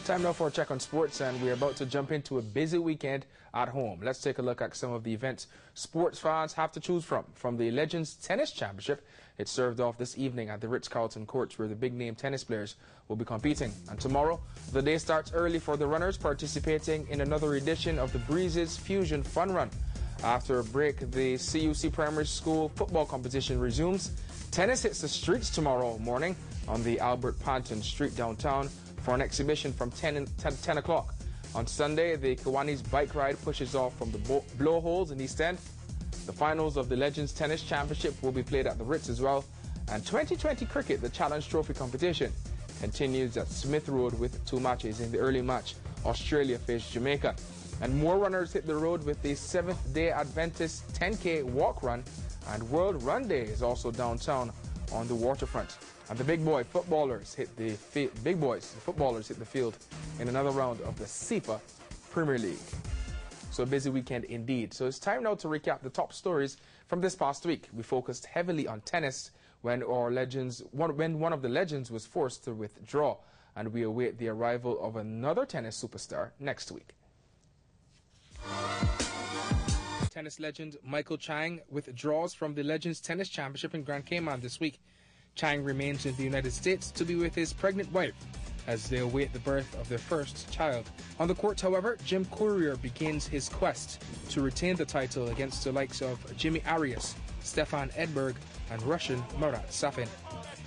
Time now for a check on sports, and we're about to jump into a busy weekend at home. Let's take a look at some of the events sports fans have to choose from the Legends Tennis Championship. It served off this evening at the Ritz-Carlton courts, where the big-name tennis players will be competing. And tomorrow, the day starts early for the runners participating in another edition of the Breezes Fusion Fun Run. After a break, the CUC Primary School football competition resumes. Tennis hits the streets tomorrow morning on the Albert Panton Street downtown for an exhibition from 10 o'clock. On Sunday, the Kiwanis bike ride pushes off from the blowholes in East End. The finals of the Legends Tennis Championship will be played at the Ritz as well. And 2020 cricket, the Challenge Trophy competition, continues at Smith Road with 2 matches. In the early match, Australia faced Jamaica. And more runners hit the road with the Seventh-day Adventist 10K walk run, and World Run Day is also downtown on the waterfront. And the big footballers hit the field in another round of the CIFA Premier League. So a busy weekend indeed. So it's time now to recap the top stories from this past week. We focused heavily on tennis when one of the legends was forced to withdraw, and we await the arrival of another tennis superstar next week. Tennis legend Michael Chang withdraws from the Legends Tennis Championship in Grand Cayman this week. Chang remains in the United States to be with his pregnant wife as they await the birth of their first child. On the court, however, Jim Courier begins his quest to retain the title against the likes of Jimmy Arias, Stefan Edberg, and Russian Marat Safin.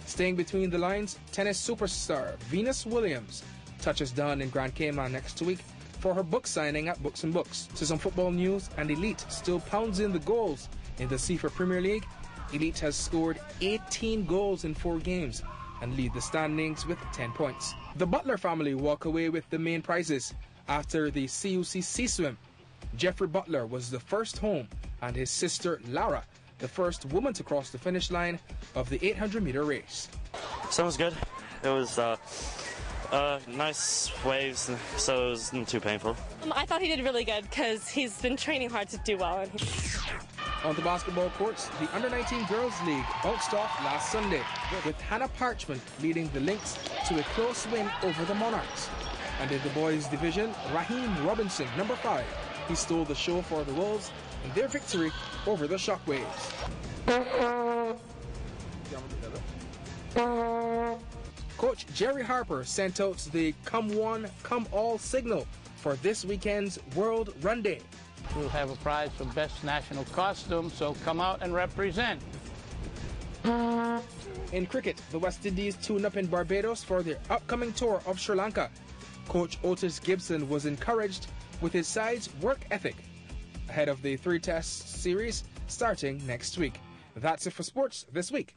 Staying between the lines, tennis superstar Venus Williams touches down in Grand Cayman next week for her book signing at Books and Books. To some football news, and Elite still pounds in the goals in the CIFA Premier League. Elite has scored 18 goals in 4 games and lead the standings with 10 points. The Butler family walk away with the main prizes after the CUC Sea Swim. Jeffrey Butler was the first home, and his sister Lara the first woman to cross the finish line of the 800-meter race. Sounds good. It was nice waves, so it wasn't too painful. I thought he did really good because he's been training hard to do well. On the basketball courts, the Under-19 Girls League bounced off last Sunday, with Hannah Parchment leading the Lynx to a close win over the Monarchs. And in the boys' division, Raheem Robinson, number 5, he stole the show for the Wolves in their victory over the Shockwaves. Coach Jerry Harper sent out the come one, come all signal for this weekend's World Run Day. We'll have a prize for best national costume, so come out and represent. In cricket, the West Indies tune up in Barbados for their upcoming tour of Sri Lanka. Coach Otis Gibson was encouraged with his side's work ethic ahead of the 3-test series starting next week. That's it for sports this week.